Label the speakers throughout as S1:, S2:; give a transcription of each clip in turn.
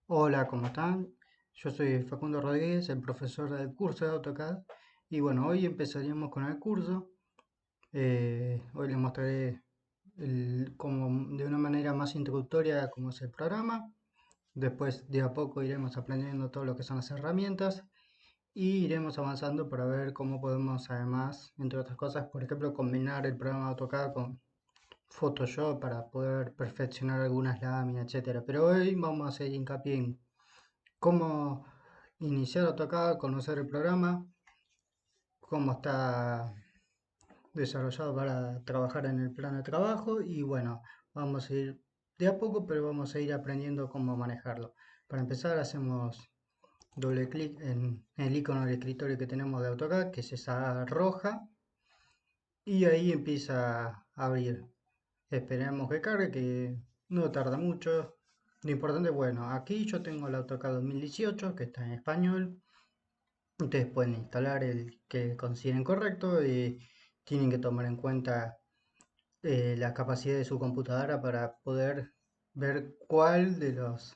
S1: Hola, ¿cómo están? Yo soy Facundo Rodríguez, el profesor del curso de AutoCAD. Y bueno, hoy empezaríamos con el curso. Hoy les mostraré como de una manera más introductoria cómo es el programa. Después, de a poco, iremos aprendiendo todo lo que son las herramientas y iremos avanzando para ver cómo podemos, además, entre otras cosas, por ejemplo, combinar el programa de AutoCAD con Photoshop para poder perfeccionar algunas láminas, etcétera. Pero hoy vamos a hacer hincapié en cómo iniciar AutoCAD, conocer el programa, cómo está desarrollado para trabajar en el plano de trabajo y bueno, vamos a ir de a poco, pero vamos a ir aprendiendo cómo manejarlo. Para empezar, hacemos doble clic en el icono del escritorio que tenemos de AutoCAD, que es esa roja, y ahí empieza a abrir. Esperemos que cargue, que no tarda mucho. Lo importante, bueno, aquí yo tengo el AutoCAD 2018, que está en español. Ustedes pueden instalar el que consideren correcto y tienen que tomar en cuenta la capacidad de su computadora para poder ver cuál de los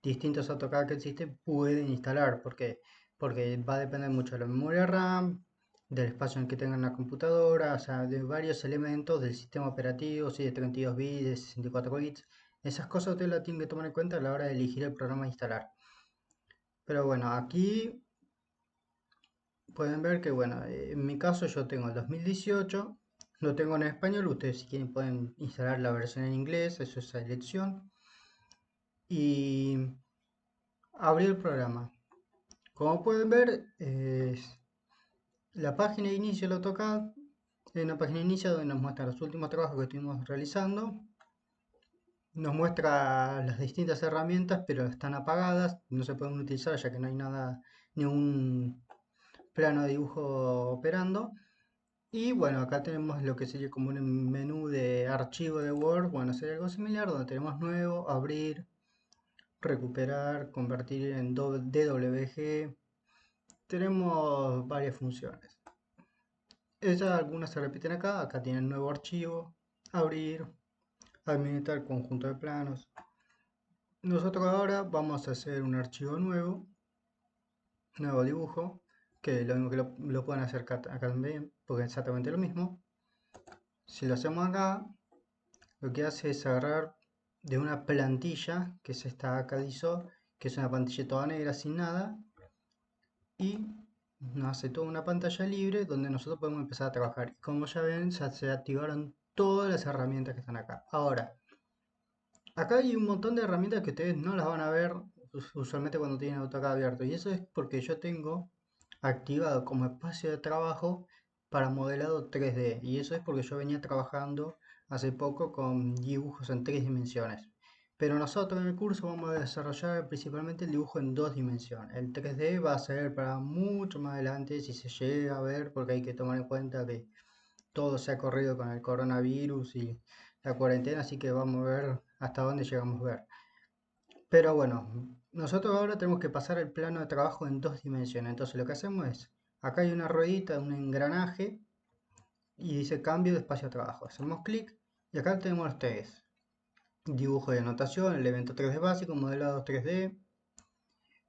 S1: distintos AutoCAD que existen pueden instalar. ¿Por qué? Porque va a depender mucho de la memoria RAM, del espacio en el que tengan la computadora, o sea, de varios elementos del sistema operativo, si de 32 bits, de 64 bits. Esas cosas ustedes las tienen que tomar en cuenta a la hora de elegir el programa a instalar. Pero bueno, aquí pueden ver que, bueno, en mi caso yo tengo el 2018, lo tengo en español, ustedes si quieren pueden instalar la versión en inglés, eso es a elección, y abrir el programa. Como pueden ver, la página de inicio del AutoCAD es una página de inicio donde nos muestra los últimos trabajos que estuvimos realizando, nos muestra las distintas herramientas, pero están apagadas, no se pueden utilizar ya que no hay nada, ningún plano de dibujo operando. Y bueno, acá tenemos lo que sería como un menú de archivo de Word. Bueno, sería algo similar donde tenemos nuevo, abrir, recuperar, convertir en DWG. Tenemos varias funciones. Esas algunas se repiten acá. Acá tienen nuevo archivo, abrir, administrar conjunto de planos. Nosotros ahora vamos a hacer un archivo nuevo, nuevo dibujo, que lo mismo que lo pueden hacer acá también, porque es exactamente lo mismo. Si lo hacemos acá, lo que hace es agarrar de una plantilla, que es esta acá que es una pantalla toda negra sin nada, y nos hace toda una pantalla libre donde nosotros podemos empezar a trabajar. Y como ya ven, ya se activaron todas las herramientas que están acá. Ahora, acá hay un montón de herramientas que ustedes no las van a ver usualmente cuando tienen AutoCAD abierto, y eso es porque yo tengo activado como espacio de trabajo para modelado 3D, y eso es porque yo venía trabajando hace poco con dibujos en 3 dimensiones. Pero nosotros en el curso vamos a desarrollar principalmente el dibujo en 2 dimensiones. El 3D va a ser para mucho más adelante si se llega a ver, porque hay que tomar en cuenta que todo se ha corrido con el coronavirus y la cuarentena, así que vamos a ver hasta dónde llegamos a ver. Pero bueno, nosotros ahora tenemos que pasar el plano de trabajo en 2 dimensiones. Entonces lo que hacemos es, acá hay una ruedita, un engranaje y dice cambio de espacio de trabajo. Hacemos clic y acá tenemos los tags. Dibujo de anotación, elemento 3D básico, modelado 3D.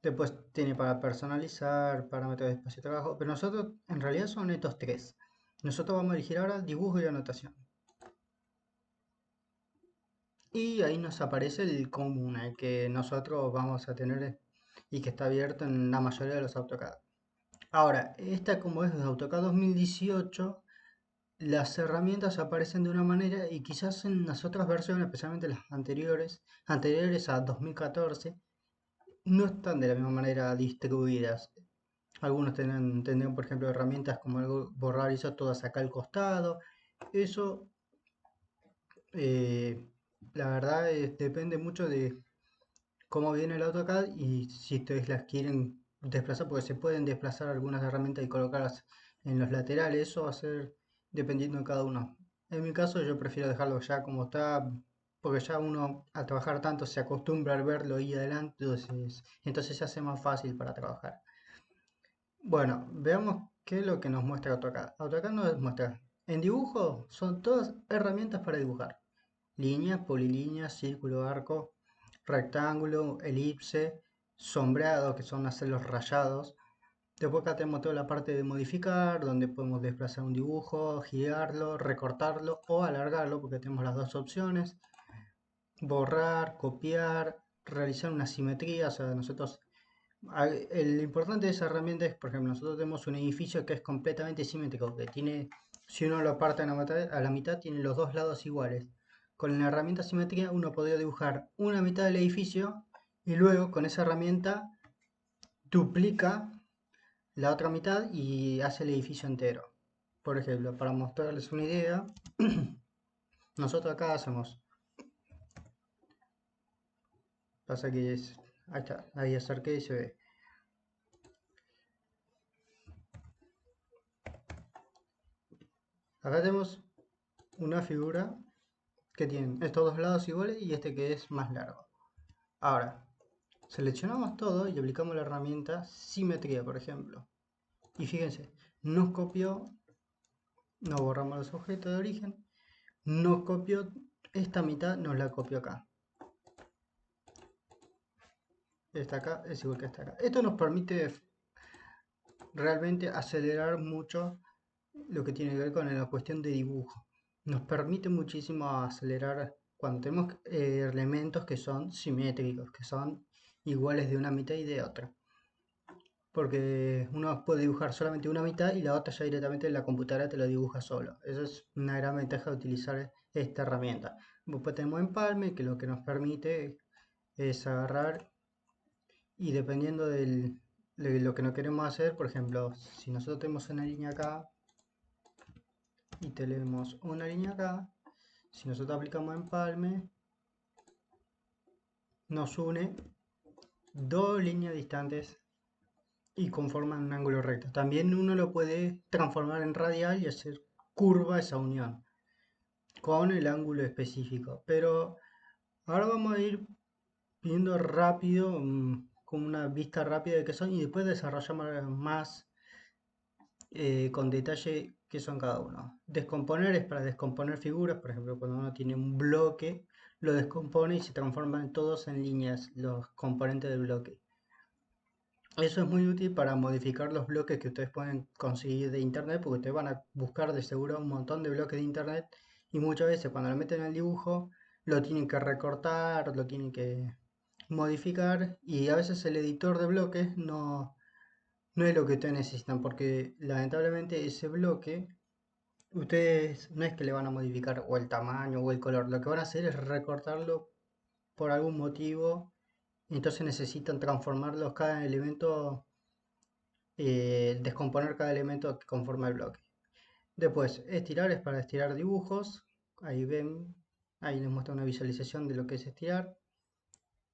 S1: Después tiene para personalizar, parámetros de espacio de trabajo. Pero nosotros en realidad son estos tres. Nosotros vamos a elegir ahora dibujo y anotación. Y ahí nos aparece el común, el que nosotros vamos a tener y que está abierto en la mayoría de los AutoCAD. Ahora, esta como es de AutoCAD 2018, las herramientas aparecen de una manera y quizás en las otras versiones, especialmente las anteriores a 2014, no están de la misma manera distribuidas. Algunos tendrán, por ejemplo, herramientas como borrar ISO todas acá al costado. Eso, eh, la verdad, depende mucho de cómo viene el AutoCAD y si ustedes las quieren desplazar, porque se pueden desplazar algunas herramientas y colocarlas en los laterales, eso va a ser dependiendo de cada uno. En mi caso yo prefiero dejarlo ya como está, porque ya uno al trabajar tanto se acostumbra a verlo ahí adelante, entonces se hace más fácil para trabajar. Bueno, veamos qué es lo que nos muestra AutoCAD. AutoCAD nos muestra, en dibujo son todas herramientas para dibujar. Líneas, polilíneas, círculo, arco, rectángulo, elipse, sombreado, que son hacer los rayados. Después acá tenemos toda la parte de modificar, donde podemos desplazar un dibujo, girarlo, recortarlo o alargarlo, porque tenemos las dos opciones. Borrar, copiar, realizar una simetría, o sea, nosotros... El importante de esa herramienta es, por ejemplo, nosotros tenemos un edificio que es completamente simétrico, que tiene, si uno lo parte a la mitad, tiene los dos lados iguales. Con la herramienta simetría uno podría dibujar una mitad del edificio y luego con esa herramienta duplica la otra mitad y hace el edificio entero. Por ejemplo, para mostrarles una idea, nosotros acá hacemos, pasa que es, ahí está, ahí acerqué y se ve. Acá tenemos una figura que tiene estos dos lados iguales y este que es más largo. Ahora, seleccionamos todo y aplicamos la herramienta simetría, por ejemplo. Y fíjense, nos copió, no borramos los objetos de origen, nos copió esta mitad, nos la copió acá. Esta acá es igual que esta acá. Esto nos permite realmente acelerar mucho lo que tiene que ver con la cuestión de dibujo. Nos permite muchísimo acelerar cuando tenemos elementos que son simétricos, que son iguales de una mitad y de otra. Porque uno puede dibujar solamente una mitad y la otra ya directamente en la computadora te lo dibuja solo. Eso es una gran ventaja de utilizar esta herramienta. Después tenemos Empalme, que lo que nos permite es agarrar y dependiendo de lo que no queremos hacer, por ejemplo, si nosotros tenemos una línea acá y tenemos una línea acá, si nosotros aplicamos Empalme, nos une dos líneas distantes y conforman un ángulo recto. También uno lo puede transformar en radial y hacer curva esa unión con el ángulo específico. Pero ahora vamos a ir viendo rápido, con una vista rápida de qué son y después desarrollamos más con detalle qué son cada uno. Descomponer es para descomponer figuras, por ejemplo, cuando uno tiene un bloque, lo descompone y se transforman todos en líneas los componentes del bloque. Eso es muy útil para modificar los bloques que ustedes pueden conseguir de internet, porque ustedes van a buscar de seguro un montón de bloques de internet y muchas veces cuando lo meten en el dibujo lo tienen que recortar, lo tienen que modificar y a veces el editor de bloques no es lo que ustedes necesitan, porque lamentablemente ese bloque ustedes no es que le van a modificar o el tamaño o el color, lo que van a hacer es recortarlo por algún motivo, entonces necesitan transformarlos cada elemento, descomponer cada elemento que conforma el bloque. Después, estirar es para estirar dibujos, ahí ven, ahí les muestra una visualización de lo que es estirar.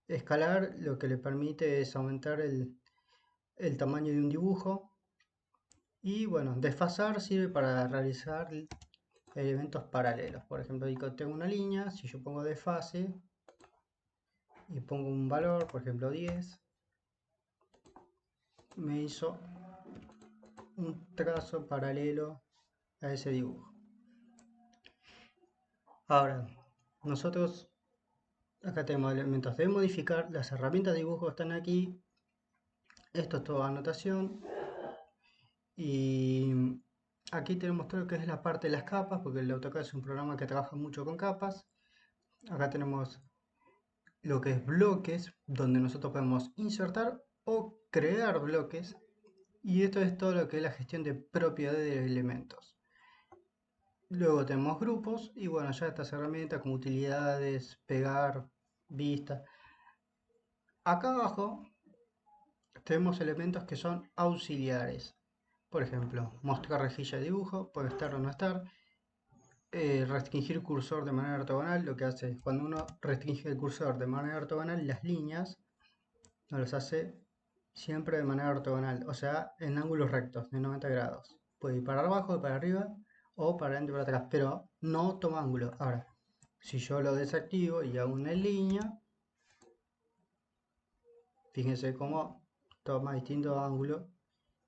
S1: Escalar lo que le permite es aumentar el tamaño de un dibujo. Y bueno, desfasar sirve para realizar elementos paralelos. Por ejemplo, tengo una línea, si yo pongo desfase y pongo un valor, por ejemplo 10, me hizo un trazo paralelo a ese dibujo. Ahora, nosotros acá tenemos elementos de modificar, las herramientas de dibujo están aquí, esto es toda anotación y aquí tenemos todo lo que es la parte de las capas, porque el AutoCAD es un programa que trabaja mucho con capas. Acá tenemos lo que es bloques, donde nosotros podemos insertar o crear bloques, y esto es todo lo que es la gestión de propiedades de elementos. Luego tenemos grupos, y bueno, ya estas herramientas como utilidades, pegar, vista. Acá abajo tenemos elementos que son auxiliares. Por ejemplo, mostrar rejilla de dibujo, puede estar o no estar. Restringir cursor de manera ortogonal, lo que hace es cuando uno restringe el cursor de manera ortogonal, las líneas nos las hace siempre de manera ortogonal, o sea, en ángulos rectos de 90 grados. Puede ir para abajo, para arriba o para adelante y para atrás, pero no toma ángulo. Ahora, si yo lo desactivo y hago una línea, fíjense cómo toma distintos ángulos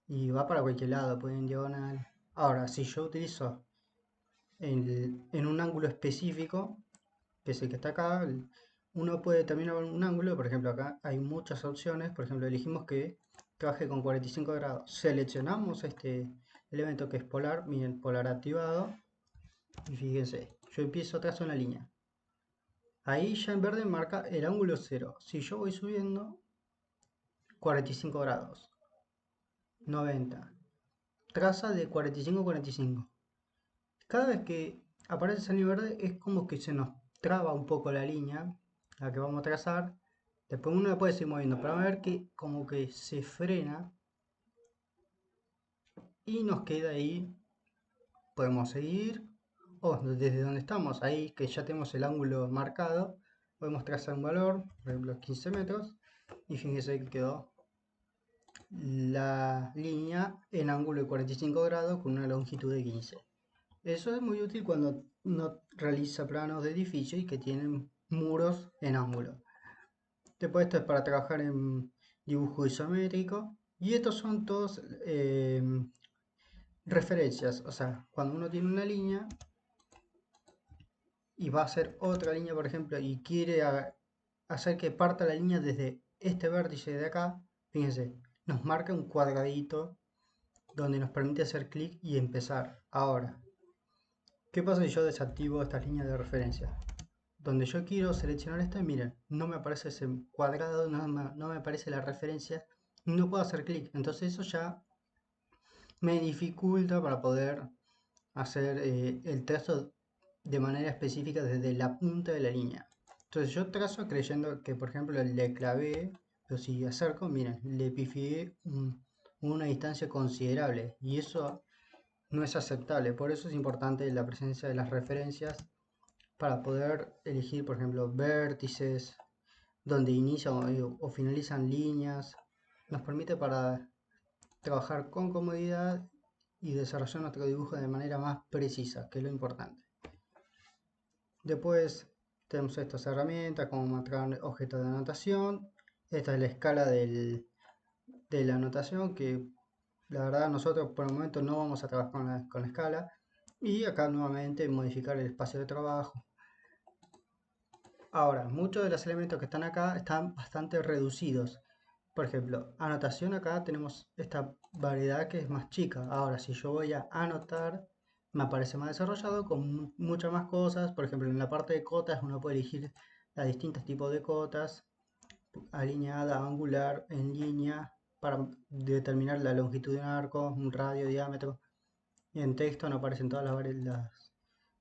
S1: y va para cualquier lado, puede ir en diagonal. Ahora, si yo utilizo en un ángulo específico, que es el que está acá, uno puede terminar un ángulo, por ejemplo, acá hay muchas opciones, por ejemplo, elegimos que trabaje con 45 grados. Seleccionamos este elemento que es polar, miren, polar activado, y fíjense, yo empiezo trazo una línea. Ahí ya en verde marca el ángulo 0. Si yo voy subiendo, 45 grados, 90. Traza de 45 a 45. Cada vez que aparece esa línea verde es como que se nos traba un poco la línea, la que vamos a trazar. Después uno la puede seguir moviendo, pero a ver que como que se frena y nos queda ahí. Podemos seguir, o desde donde estamos, ahí que ya tenemos el ángulo marcado, podemos trazar un valor, por ejemplo 15 metros, y fíjense que quedó la línea en ángulo de 45 grados con una longitud de 15. Eso es muy útil cuando uno realiza planos de edificio y que tienen muros en ángulo. Después esto es para trabajar en dibujo isométrico. Y estos son todos referencias. O sea, cuando uno tiene una línea y va a hacer otra línea, por ejemplo, y quiere hacer que parta la línea desde este vértice de acá, fíjense, nos marca un cuadradito donde nos permite hacer clic y empezar. Ahora, ¿qué pasa si yo desactivo estas líneas de referencia? Donde yo quiero seleccionar esta, miren, no me aparece ese cuadrado, no me aparece la referencia, no puedo hacer clic. Entonces eso ya me dificulta para poder hacer el trazo de manera específica desde la punta de la línea. Entonces yo trazo creyendo que, por ejemplo, le clavé, pero si acerco, miren, le pifié una distancia considerable y eso no es aceptable. Por eso es importante la presencia de las referencias para poder elegir, por ejemplo, vértices, donde inician o finalizan líneas. Nos permite para trabajar con comodidad y desarrollar nuestro dibujo de manera más precisa, que es lo importante. Después tenemos estas herramientas como marcar objetos de anotación. Esta es la escala de la anotación, que la verdad nosotros por el momento no vamos a trabajar con la escala. Y acá nuevamente modificar el espacio de trabajo. Ahora, muchos de los elementos que están acá están bastante reducidos. Por ejemplo, anotación, acá tenemos esta variedad que es más chica. Ahora, si yo voy a anotar, me aparece más desarrollado con muchas más cosas. Por ejemplo, en la parte de cotas uno puede elegir los distintos tipos de cotas, alineada, angular, en línea, para determinar la longitud de un arco, un radio, diámetro. Y en texto no aparecen todas las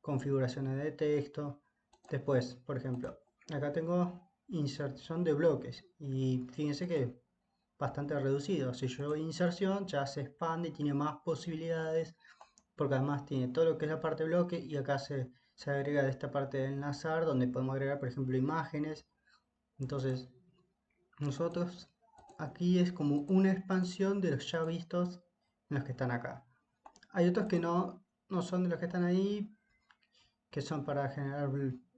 S1: configuraciones de texto. Después, por ejemplo, acá tengo inserción de bloques y fíjense que bastante reducido. Si yo doy inserción, ya se expande y tiene más posibilidades, porque además tiene todo lo que es la parte de bloque y acá se agrega de esta parte de enlazar, donde podemos agregar, por ejemplo, imágenes. Entonces, nosotros aquí es como una expansión de los ya vistos en los que están acá. Hay otros que no son de los que están ahí, que son para generar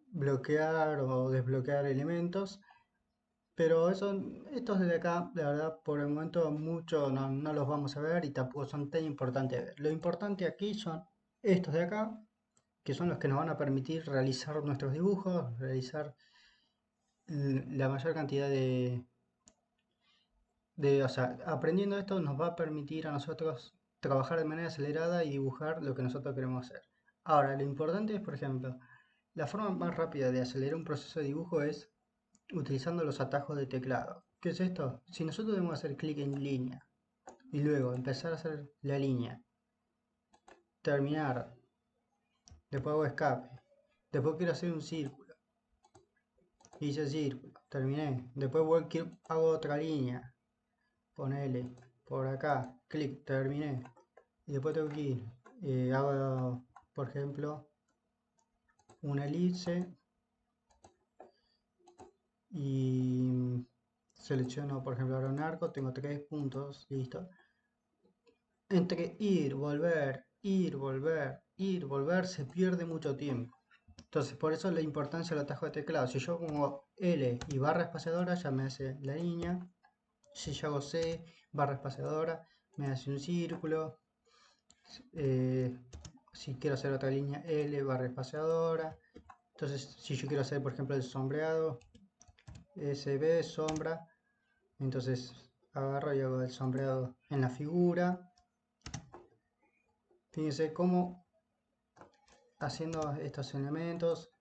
S1: bloquear o desbloquear elementos. Pero estos de acá, la verdad, por el momento mucho no los vamos a ver y tampoco son tan importantes de ver. Lo importante aquí son estos de acá, que son los que nos van a permitir realizar nuestros dibujos, realizar la mayor cantidad o sea, aprendiendo esto nos va a permitir a nosotros trabajar de manera acelerada y dibujar lo que nosotros queremos hacer. Ahora, lo importante es, por ejemplo, la forma más rápida de acelerar un proceso de dibujo es utilizando los atajos de teclado. ¿Qué es esto? Si nosotros debemos hacer clic en línea y luego empezar a hacer la línea, terminar, después hago escape, después quiero hacer un círculo, hice círculo, terminé, después hago otra línea, ponele por acá, clic, terminé, y después tengo que ir, hago por ejemplo una elipse y selecciono por ejemplo ahora un arco, tengo 3 puntos, listo. Entre ir, volver, se pierde mucho tiempo. Entonces, por eso la importancia del atajo de teclado. Si yo pongo L y barra espaciadora, ya me hace la línea. Si yo hago C, barra espaciadora, me hace un círculo. Eh, si quiero hacer otra línea, L, barra espaciadora. Entonces, si yo quiero hacer, por ejemplo, el sombreado, SB, sombra. Entonces agarro y hago el sombreado en la figura. Fíjense cómo haciendo estos elementos.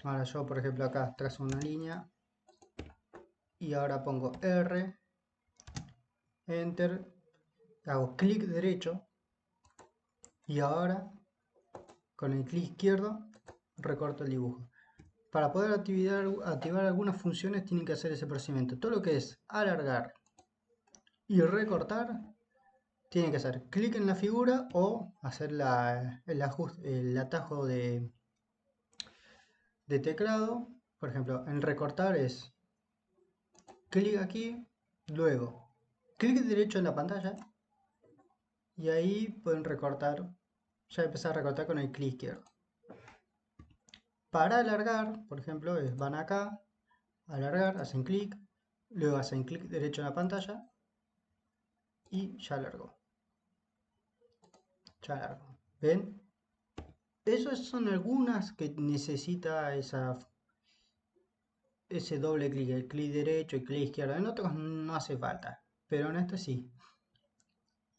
S1: Ahora yo, por ejemplo, acá trazo una línea y ahora pongo R, Enter, hago clic derecho y ahora con el clic izquierdo recorto el dibujo. Para poder activar algunas funciones tienen que hacer ese procedimiento. Todo lo que es alargar y recortar tienen que hacer clic en la figura o hacer el atajo de teclado. Por ejemplo, en recortar es clic aquí, luego clic derecho en la pantalla y ahí pueden recortar, ya empezar a recortar con el clic izquierdo. Para alargar, por ejemplo, van acá, alargar, hacen clic, luego hacen clic derecho en la pantalla y ya alargó. Ya alargó. ¿Ven? Esas son algunas que necesita ese doble clic, el clic derecho y clic izquierdo. En otros no hace falta, pero en este sí.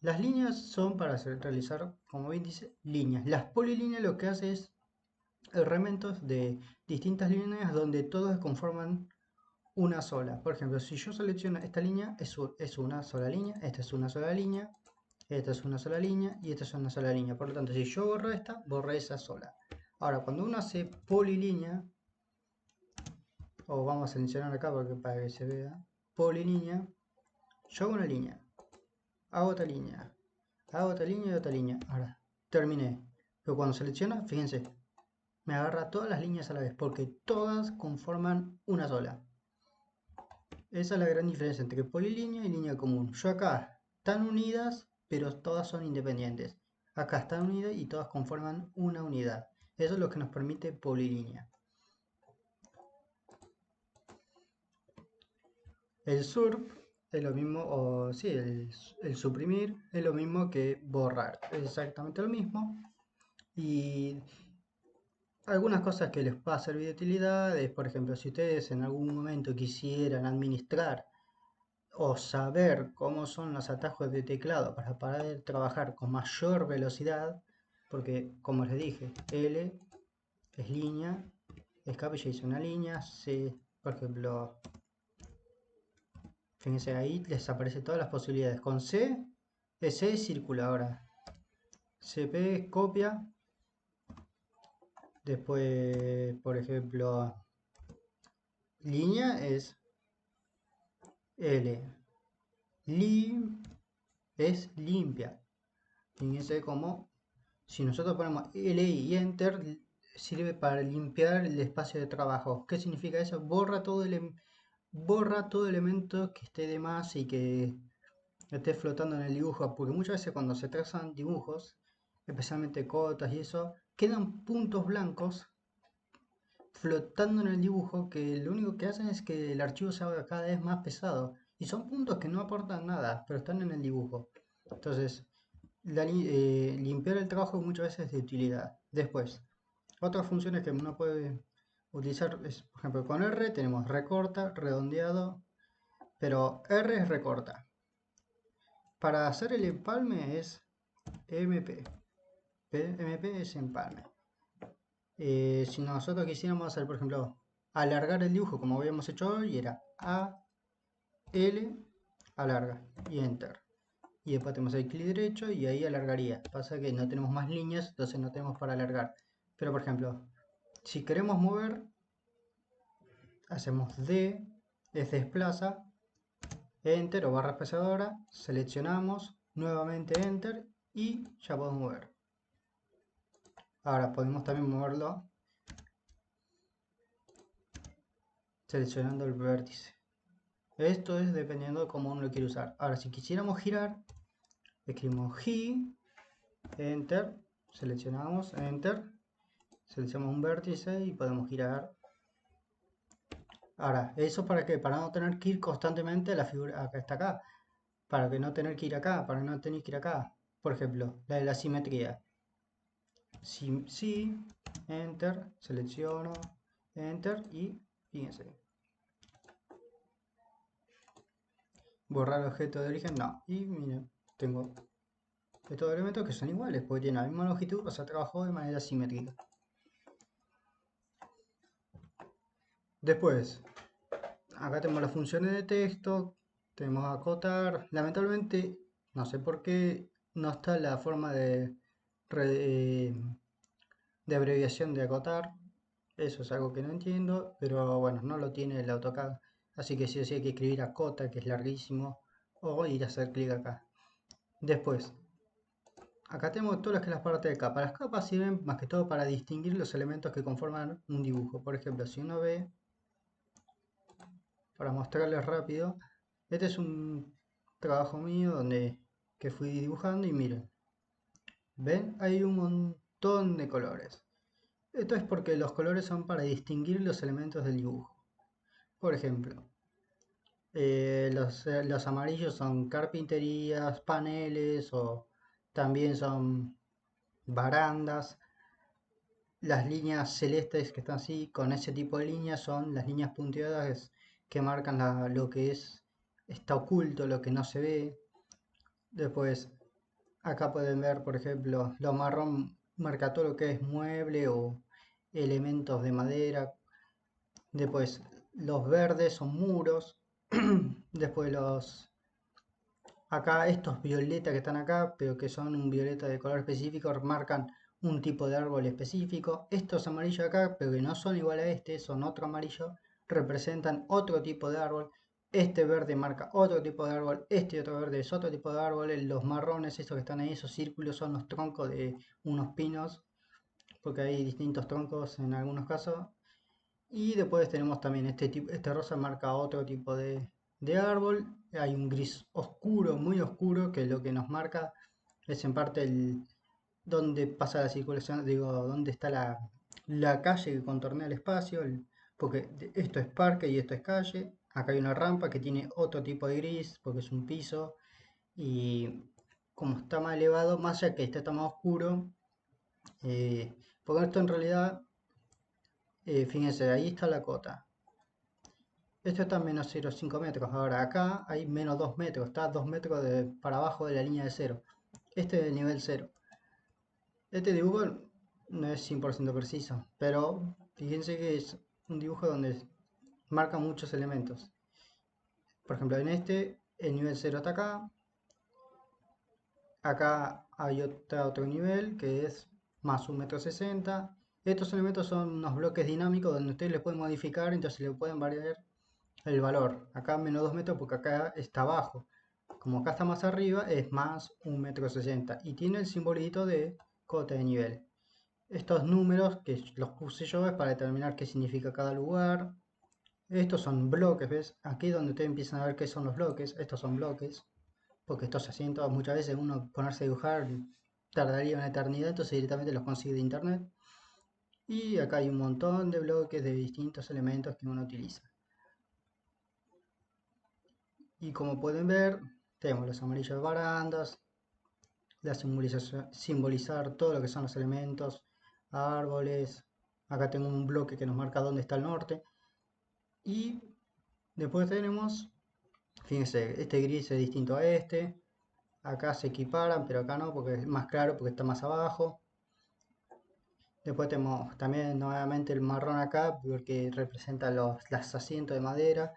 S1: Las líneas son para realizar, como bien dice, líneas. Las polilíneas lo que hace es elementos de distintas líneas donde todos conforman una sola. Por ejemplo, si yo selecciono esta línea, es una sola línea, esta es una sola línea, esta es una sola línea y esta es una sola línea. Por lo tanto, si yo borro esta, borré esa sola. Ahora, cuando uno hace polilínea, o vamos a seleccionar acá para que se vea, polilínea, yo hago una línea, hago otra línea, hago otra línea y otra línea. Ahora, terminé. Pero cuando selecciona, fíjense, me agarra todas las líneas a la vez, porque todas conforman una sola. Esa es la gran diferencia entre polilínea y línea común. Yo acá están unidas, pero todas son independientes. Acá están unidas y todas conforman una unidad. Eso es lo que nos permite polilínea. El surf es lo mismo, o sí, el suprimir es lo mismo que borrar. Es exactamente lo mismo. Y algunas cosas que les va a servir de utilidad es, por ejemplo, si ustedes en algún momento quisieran administrar o saber cómo son los atajos de teclado para poder trabajar con mayor velocidad, porque como les dije, L es línea, escape ya hice una línea, C, por ejemplo, fíjense ahí les aparecen todas las posibilidades. Con C es círculo ahora, CP es copia, después, por ejemplo, línea es L, lim es limpia. Fíjense cómo si nosotros ponemos L y Enter, sirve para limpiar el espacio de trabajo. ¿Qué significa eso? Borra todo elemento que esté de más y que esté flotando en el dibujo. Porque muchas veces cuando se trazan dibujos, especialmente cotas y eso, quedan puntos blancos flotando en el dibujo que lo único que hacen es que el archivo se haga cada vez más pesado. Y son puntos que no aportan nada, pero están en el dibujo. Entonces, limpiar el trabajo muchas veces es de utilidad. Después, otras funciones que uno puede utilizar es, por ejemplo, con R tenemos recorta, redondeado, pero R es recorta. Para hacer el empalme es MP. MP es empalme. Si nosotros quisiéramos hacer, por ejemplo, alargar el dibujo como habíamos hecho hoy, era A, L, alarga y Enter. Y después tenemos el clic derecho y ahí alargaría. Pasa que no tenemos más líneas, entonces no tenemos para alargar. Pero por ejemplo, si queremos mover, hacemos D, es desplaza, Enter o barra espaciadora, seleccionamos, nuevamente Enter y ya podemos mover. Ahora podemos también moverlo seleccionando el vértice. Esto es dependiendo de cómo uno lo quiere usar. Ahora si quisiéramos girar, escribimos G, Enter, seleccionamos Enter, seleccionamos un vértice y podemos girar. Ahora, ¿eso para qué? Para no tener que ir constantemente a la figura, acá está acá. Para que no tener que ir acá, para no tener que ir acá. Por ejemplo, la de la simetría. Sí, Enter, selecciono, Enter y fíjense. Borrar objeto de origen, no. Y miren, tengo estos elementos que son iguales, porque tienen la misma longitud, o sea, trabajo de manera simétrica. Después, acá tenemos las funciones de texto, tenemos acotar. Lamentablemente, no sé por qué no está la forma de abreviación de acotar. Eso es algo que no entiendo, pero bueno, no lo tiene el AutoCAD. Así que sí o sí hay que escribir acota, que es larguísimo, o ir a hacer clic acá. Después, acá tenemos todas las partes de capa. Las capas sirven más que todo para distinguir los elementos que conforman un dibujo. Por ejemplo, si uno ve, para mostrarles rápido, este es un trabajo mío que fui dibujando y miren, ven, hay un montón de colores. Esto es porque los colores son para distinguir los elementos del dibujo. Por ejemplo, los amarillos son carpinterías, paneles o también son barandas. Las líneas celestes que están así, con ese tipo de líneas, son las líneas punteadas que marcan lo que está oculto, lo que no se ve. Después, acá pueden ver, por ejemplo, lo marrón marca todo lo que es mueble o elementos de madera. Después, los verdes son muros. Después acá estos violetas que están acá, pero que son un violeta de color específico, marcan un tipo de árbol específico. Estos amarillos acá, pero que no son igual a este, son otro amarillo, representan otro tipo de árbol. Este verde marca otro tipo de árbol, este otro verde es otro tipo de árbol. Los marrones, estos que están ahí, esos círculos son los troncos de unos pinos, porque hay distintos troncos en algunos casos. Y después tenemos también este rosa marca otro tipo de árbol. Hay un gris oscuro, muy oscuro, que lo que nos marca es en parte donde pasa la circulación, digo, donde está la calle que contornea el espacio, porque esto es parque y esto es calle. Acá hay una rampa que tiene otro tipo de gris, porque es un piso. Y como está más elevado, más allá que está más oscuro, porque esto en realidad, fíjense, ahí está la cota. Esto está a menos 0,5 metros. Ahora acá hay menos 2 metros. Está 2 metros para abajo de la línea de cero. Este es el nivel cero. Este dibujo no es 100% preciso. Pero fíjense que es un dibujo donde marca muchos elementos. Por ejemplo, en este el nivel cero está acá. Acá hay otro nivel que es más 1,60 m. Estos elementos son unos bloques dinámicos donde ustedes le pueden modificar. Entonces le pueden variar el valor. Acá menos 2 metros porque acá está abajo. Como acá está más arriba, es más 1,60 m. Y tiene el simbolito de cota de nivel. Estos números que los puse yo es para determinar qué significa cada lugar. Estos son bloques, ¿ves? Aquí es donde ustedes empiezan a ver qué son los bloques. Estos son bloques. Porque estos asientos muchas veces uno ponerse a dibujar tardaría una eternidad. Entonces directamente los consigue de internet. Y acá hay un montón de bloques de distintos elementos que uno utiliza. Y como pueden ver, tenemos los amarillos de barandas, simbolizar todo lo que son los elementos, árboles. Acá tengo un bloque que nos marca dónde está el norte. Y después tenemos, fíjense, este gris es distinto a este. Acá se equiparan, pero acá no, porque es más claro, porque está más abajo. Después tenemos también nuevamente el marrón acá, porque representa los asientos de madera,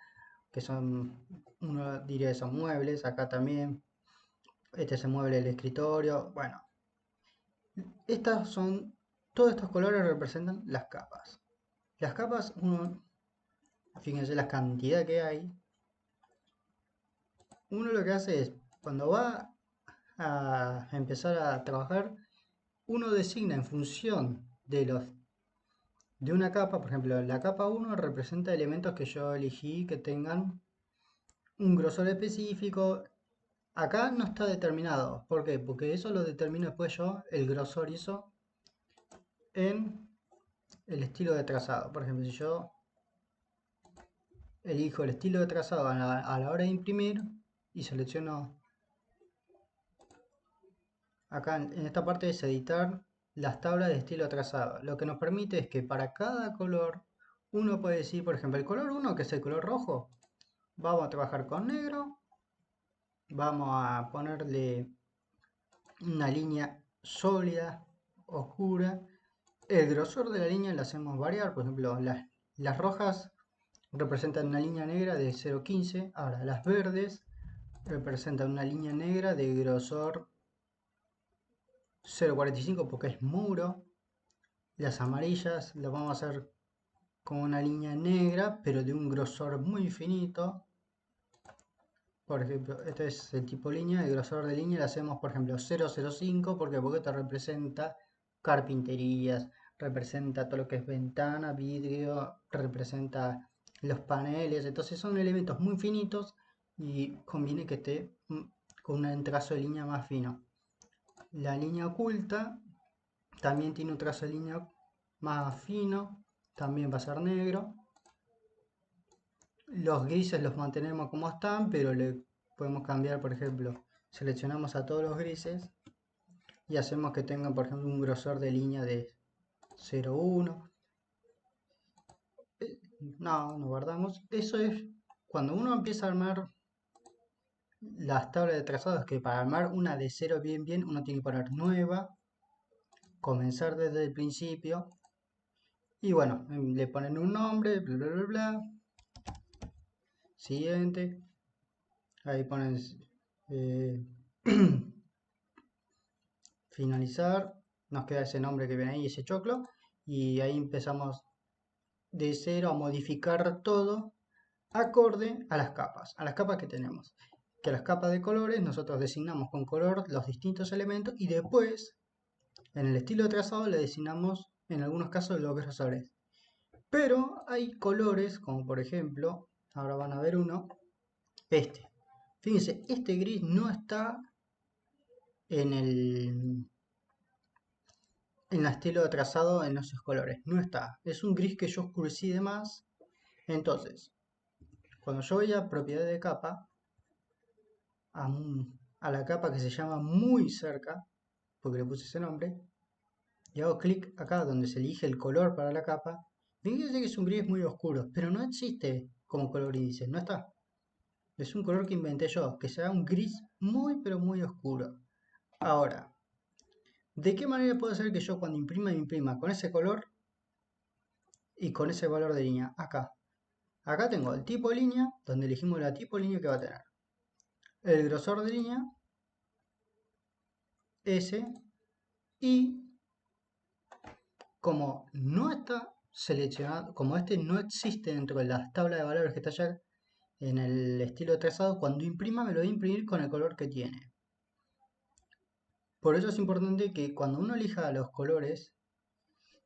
S1: que son, uno diría que son muebles. Acá también este es el mueble del escritorio. Bueno, todos estos colores representan las capas. Las capas, fíjense la cantidad que hay. Uno lo que hace es, cuando va a empezar a trabajar, uno designa en función de una capa. Por ejemplo, la capa 1 representa elementos que yo elegí que tengan un grosor específico. Acá no está determinado. ¿Por qué? Porque eso lo determino después yo, el grosor y eso, en el estilo de trazado. Por ejemplo, si yo elijo el estilo de trazado a la hora de imprimir y selecciono acá en esta parte es editar las tablas de estilo trazado. Lo que nos permite es que para cada color uno puede decir, por ejemplo, el color 1, que es el color rojo, vamos a trabajar con negro, vamos a ponerle una línea sólida, oscura. El grosor de la línea la hacemos variar, por ejemplo, las rojas representan una línea negra de 0,15, ahora las verdes representan una línea negra de grosor 0,45 porque es muro. Las amarillas las vamos a hacer con una línea negra, pero de un grosor muy finito. Por ejemplo, este es el tipo línea, el grosor de línea le hacemos, por ejemplo, 0,05, porque esto representa carpinterías, representa todo lo que es ventana, vidrio, representa los paneles, entonces son elementos muy finitos y conviene que esté con un trazo de línea más fino. La línea oculta también tiene un trazo de línea más fino, también va a ser negro. Los grises los mantenemos como están, pero le podemos cambiar, por ejemplo, seleccionamos a todos los grises y hacemos que tengan, por ejemplo, un grosor de línea de 0,1. No guardamos. Eso es cuando uno empieza a armar las tablas de trazados, que para armar una de 0 bien, uno tiene que poner nueva, comenzar desde el principio y bueno, le ponen un nombre, bla, bla, bla, bla. Siguiente. Ahí ponen eh, finalizar, nos queda ese nombre que ven ahí, ese choclo, y ahí empezamos de cero a modificar todo acorde a las capas que tenemos. Que las capas de colores nosotros designamos con color los distintos elementos y después en el estilo de trazado le designamos en algunos casos los grosores. Pero hay colores como por ejemplo, ahora van a ver uno, este. Fíjense, este gris no está en el estilo de trazado en esos colores. No está. Es un gris que yo oscurecí de más. Entonces, cuando yo voy a propiedad de capa, a, a la capa que se llama muy cerca, porque le puse ese nombre, y hago clic acá donde se elige el color para la capa, fíjense que es un gris muy oscuro, pero no existe como color índice, no está. Es un color que inventé yo, que sea un gris muy pero muy oscuro. Ahora, ¿de qué manera puedo hacer que yo cuando imprima, imprima con ese color y con ese valor de línea? Acá. Acá tengo el tipo de línea, donde elegimos la tipo de línea que va a tener. El grosor de línea, S, y como no está seleccionado, como este no existe dentro de las tablas de valores que está allá en el estilo de trazado, cuando imprima me lo voy a imprimir con el color que tiene. Por eso es importante que cuando uno elija los colores,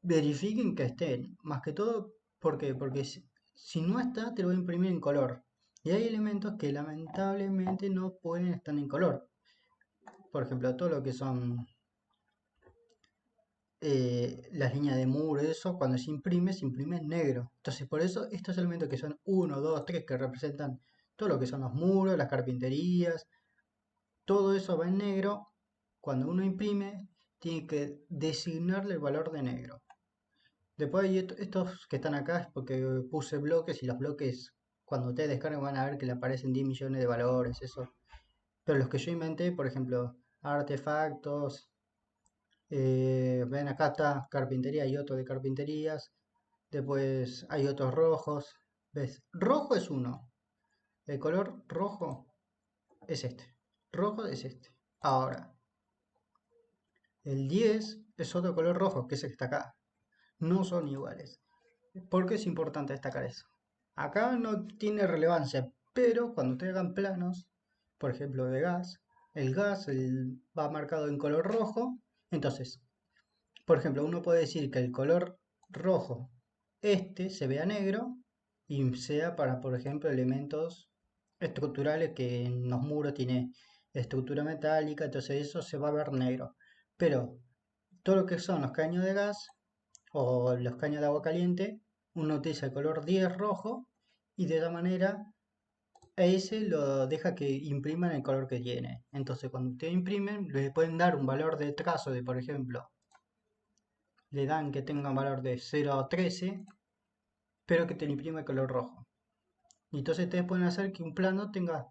S1: verifiquen que estén. Más que todo, ¿por qué? Porque si no está, te lo voy a imprimir en color. Y hay elementos que lamentablemente no pueden estar en color. Por ejemplo, todo lo que son las líneas de muro, eso, cuando se imprime en negro. Entonces, por eso estos elementos que son 1, 2, 3, que representan todo lo que son los muros, las carpinterías, todo eso va en negro. Cuando uno imprime, tiene que designarle el valor de negro. Después hay estos que están acá es porque puse bloques y los bloques, cuando ustedes descargan, van a ver que le aparecen 10 millones de valores, eso. Pero los que yo inventé, por ejemplo, artefactos, ven acá está carpintería y otro de carpinterías. Después hay otros rojos. ¿Ves? Rojo es uno. El color rojo es este. Rojo es este. Ahora, el 10 es otro color rojo, que es el que está acá. No son iguales. ¿Por qué es importante destacar eso? Acá no tiene relevancia, pero cuando ustedes hagan planos, por ejemplo de gas, el gas va marcado en color rojo. Entonces, por ejemplo, uno puede decir que el color rojo este se vea negro y sea para, por ejemplo, elementos estructurales que en los muros tiene estructura metálica, entonces eso se va a ver negro. Pero todo lo que son los caños de gas o los caños de agua caliente, uno utiliza el color 10 rojo y de esa manera a ese lo deja que impriman el color que tiene. Entonces cuando ustedes imprimen, le pueden dar un valor de trazo de, por ejemplo, le dan que tenga un valor de 0,13, pero que te lo imprime color rojo. Y entonces ustedes pueden hacer que un plano tenga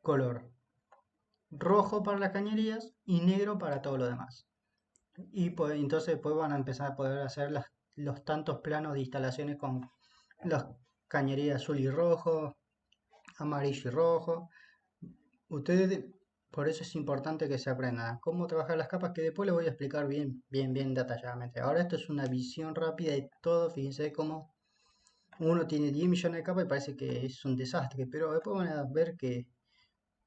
S1: color rojo para las cañerías y negro para todo lo demás. Y pues, entonces después van a empezar a poder hacer los tantos planos de instalaciones con las cañerías azul y rojo, amarillo y rojo. Ustedes, por eso es importante que se aprendan cómo trabajar las capas, que después les voy a explicar bien detalladamente. Ahora esto es una visión rápida de todo. Fíjense cómo uno tiene 10 millones de capas y parece que es un desastre, pero después van a ver que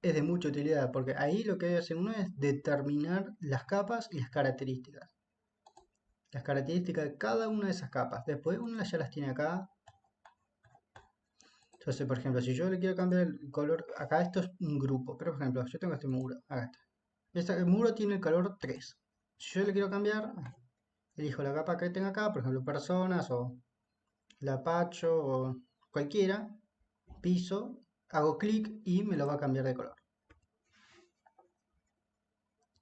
S1: es de mucha utilidad, porque ahí lo que hace uno es determinar las capas y las características. Las características de cada una de esas capas. Después uno ya las tiene acá. Entonces, por ejemplo, si yo le quiero cambiar el color, acá esto es un grupo, pero por ejemplo, yo tengo este muro, acá está. El muro tiene el color 3. Si yo le quiero cambiar, elijo la capa que tenga acá, por ejemplo, personas o lapacho o cualquiera, piso, hago clic y me lo va a cambiar de color.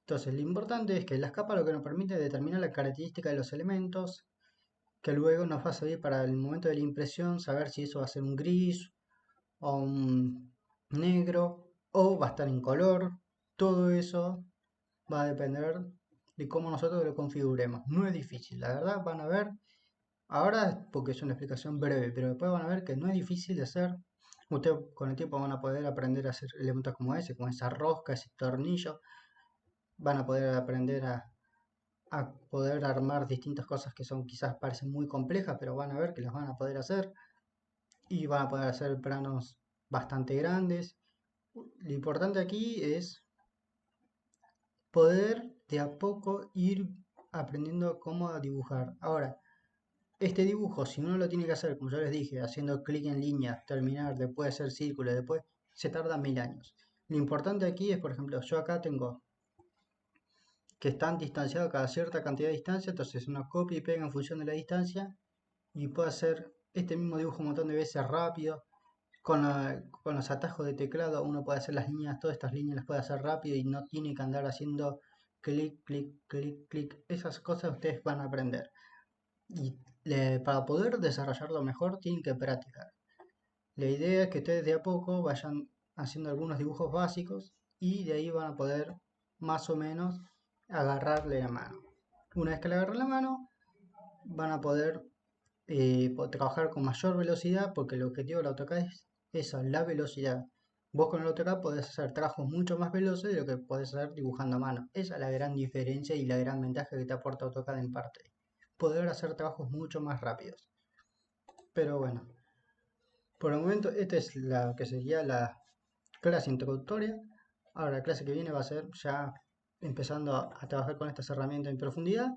S1: Entonces, lo importante es que las capas lo que nos permite es determinar la característica de los elementos, que luego nos va a servir para el momento de la impresión, saber si eso va a ser un gris o un negro o va a estar en color. Todo eso va a depender de cómo nosotros lo configuremos. No es difícil, la verdad van a ver. Ahora porque es una explicación breve, pero después van a ver que no es difícil de hacer. Ustedes con el tiempo van a poder aprender a hacer elementos como ese, como esa rosca, ese tornillo. Van a poder aprender a poder armar distintas cosas que son quizás parecen muy complejas, pero van a ver que las van a poder hacer y van a poder hacer planos bastante grandes. Lo importante aquí es poder de a poco ir aprendiendo cómo dibujar. Ahora, este dibujo, si uno lo tiene que hacer, como yo les dije, haciendo clic en línea, terminar, después hacer círculo, después se tarda 1000 años. Lo importante aquí es, por ejemplo, yo acá tengo que están distanciados cada cierta cantidad de distancia, entonces uno copia y pega en función de la distancia y puedo hacer este mismo dibujo un montón de veces rápido. Con los atajos de teclado uno puede hacer las líneas, todas estas líneas las puede hacer rápido y no tiene que andar haciendo clic, clic, clic, clic. Esas cosas ustedes van a aprender. Y para poder desarrollarlo mejor tienen que practicar. La idea es que ustedes de a poco vayan haciendo algunos dibujos básicos y de ahí van a poder más o menos agarrarle la mano. Una vez que le agarren la mano, van a poder trabajar con mayor velocidad porque el objetivo del AutoCAD es eso, la velocidad. Vos con el AutoCAD podés hacer trabajos mucho más veloces de lo que podés hacer dibujando a mano. Esa es la gran diferencia y la gran ventaja que te aporta AutoCAD en parte. Poder hacer trabajos mucho más rápidos. Pero bueno, por el momento esta es la que sería la clase introductoria. Ahora la clase que viene va a ser ya empezando a trabajar con estas herramientas en profundidad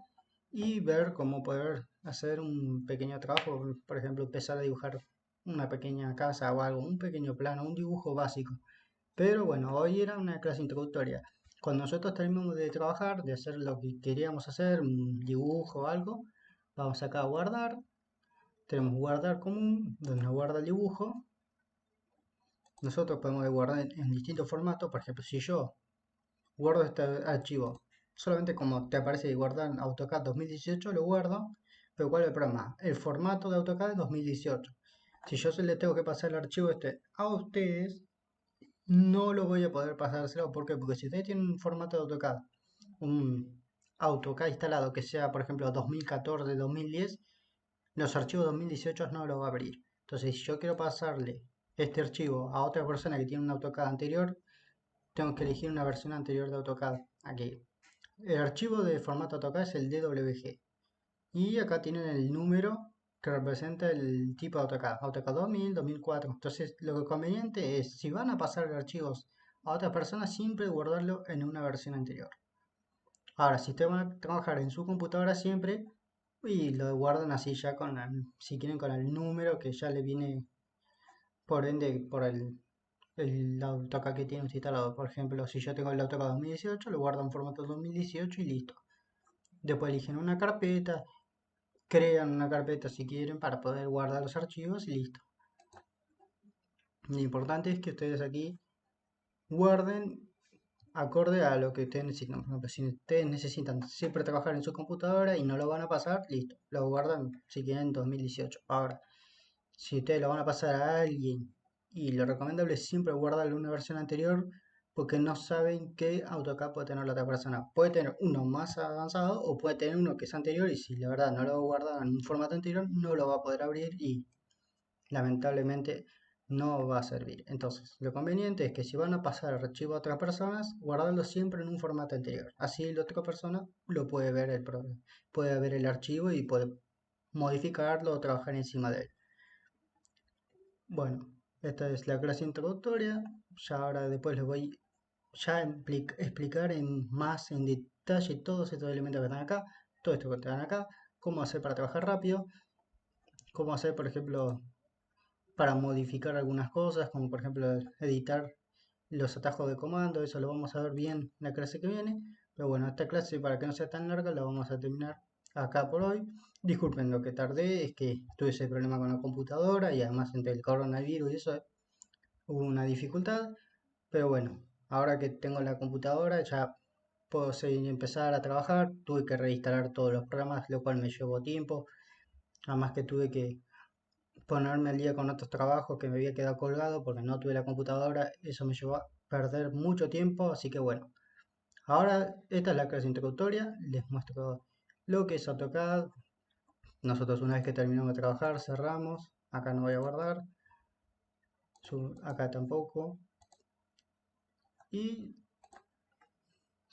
S1: y ver cómo poder hacer un pequeño trabajo, por ejemplo, empezar a dibujar una pequeña casa o algo, un pequeño plano, un dibujo básico. Pero bueno, hoy era una clase introductoria. Cuando nosotros terminemos de trabajar, de hacer lo que queríamos hacer, un dibujo o algo, vamos acá a guardar. Tenemos guardar común, donde nos guarda el dibujo. Nosotros podemos guardar en distintos formatos. Por ejemplo, si yo guardo este archivo solamente como te aparece de guardar en AutoCAD 2018, lo guardo. Pero ¿cuál es el problema? El formato de AutoCAD es 2018. Si yo se le tengo que pasar el archivo este a ustedes, no lo voy a poder pasárselo. ¿Por qué? Porque si ustedes tienen un formato de AutoCAD, un AutoCAD instalado que sea, por ejemplo, 2014, 2010, los archivos 2018 no lo va a abrir. Entonces, si yo quiero pasarle este archivo a otra persona que tiene un AutoCAD anterior, tengo que elegir una versión anterior de AutoCAD. Aquí. El archivo de formato AutoCAD es el DWG. Y acá tienen el número que representa el tipo de AutoCAD. AutoCAD 2000, 2004. Entonces, lo que conveniente es, si van a pasar archivos a otras personas, siempre guardarlo en una versión anterior. Ahora, si ustedes van a trabajar en su computadora siempre, y lo guardan así ya si quieren con el número que ya le viene por ende por el AutoCAD que tienen instalado. Por ejemplo, si yo tengo el AutoCAD 2018, lo guardo en formato 2018 y listo. Después eligen una carpeta, crean una carpeta si quieren para poder guardar los archivos y listo. Lo importante es que ustedes aquí guarden acorde a lo que ustedes necesitan. Por ejemplo, si ustedes necesitan siempre trabajar en su computadora y no lo van a pasar, listo, lo guardan si quieren en 2018. Ahora, Si ustedes lo van a pasar a alguien, y lo recomendable es siempre guardarle una versión anterior, porque no saben qué AutoCAD puede tener la otra persona. Puede tener uno más avanzado o puede tener uno que es anterior y si la verdad no lo guarda en un formato anterior, no lo va a poder abrir y lamentablemente no va a servir. Entonces, lo conveniente es que si van a pasar el archivo a otras personas, guardarlo siempre en un formato anterior. Así la otra persona lo puede ver puede ver el archivo y puede modificarlo o trabajar encima de él. Bueno, esta es la clase introductoria. Ya ahora después les voy ya a explicar más en detalle todos estos elementos que están acá, todo esto que están acá, cómo hacer para trabajar rápido, cómo hacer, por ejemplo, para modificar algunas cosas, como por ejemplo editar los atajos de comando, eso lo vamos a ver bien en la clase que viene. Pero bueno, esta clase para que no sea tan larga la vamos a terminar acá por hoy. Disculpen lo que tardé, es que tuve ese problema con la computadora y además entre el coronavirus y eso hubo una dificultad. Pero bueno, ahora que tengo la computadora ya puedo empezar a trabajar. Tuve que reinstalar todos los programas, lo cual me llevó tiempo. Además que tuve que ponerme al día con otros trabajos que me había quedado colgado porque no tuve la computadora. Eso me llevó a perder mucho tiempo. Así que bueno, ahora esta es la clase introductoria. Les muestro lo que es AutoCAD. Nosotros una vez que terminamos de trabajar cerramos. Acá no voy a guardar. Acá tampoco. Y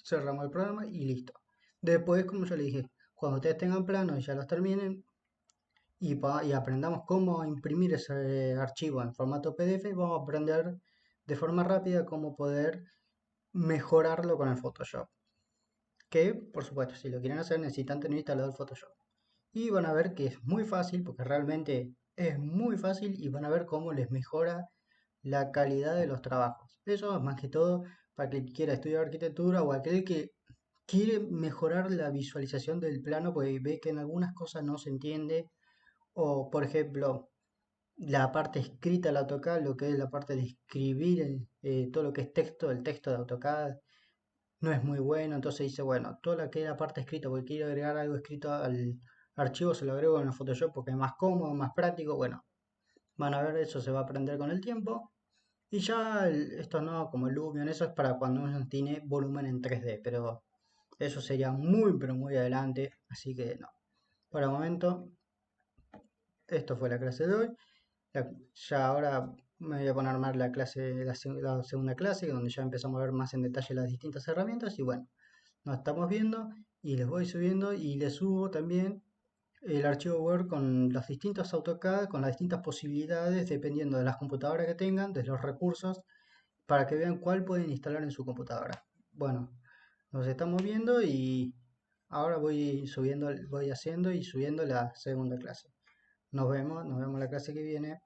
S1: cerramos el programa y listo. Después, como yo le dije, cuando ustedes tengan planos y ya los terminen y aprendamos cómo imprimir ese archivo en formato PDF, vamos a aprender de forma rápida cómo poder mejorarlo con el Photoshop. Que, por supuesto, si lo quieren hacer necesitan tener instalado el Photoshop. Y van a ver que es muy fácil, porque realmente es muy fácil y van a ver cómo les mejora la calidad de los trabajos. Eso es más que todo para que quiera estudiar arquitectura o aquel que quiere mejorar la visualización del plano, porque ve que en algunas cosas no se entiende, o por ejemplo, la parte escrita del AutoCAD, lo que es la parte de escribir todo lo que es texto, el texto de AutoCAD no es muy bueno, entonces dice, bueno, toda la que es la parte escrita, porque quiero agregar algo escrito al archivo, se lo agrego en el Photoshop porque es más cómodo, más práctico, bueno, van a ver, eso se va a aprender con el tiempo. Y ya esto no, como el Lumion, eso es para cuando uno tiene volumen en 3D, pero eso sería muy, pero muy adelante, así que no. Por el momento, esto fue la clase de hoy. Ya ahora me voy a poner más la clase, la segunda clase, donde ya empezamos a ver más en detalle las distintas herramientas. Y bueno, nos estamos viendo y les voy subiendo y les subo también el archivo Word con los distintos AutoCAD, con las distintas posibilidades, dependiendo de las computadoras que tengan, de los recursos, para que vean cuál pueden instalar en su computadora. Bueno, nos estamos viendo y ahora voy subiendo, voy haciendo y subiendo la segunda clase. Nos vemos en la clase que viene.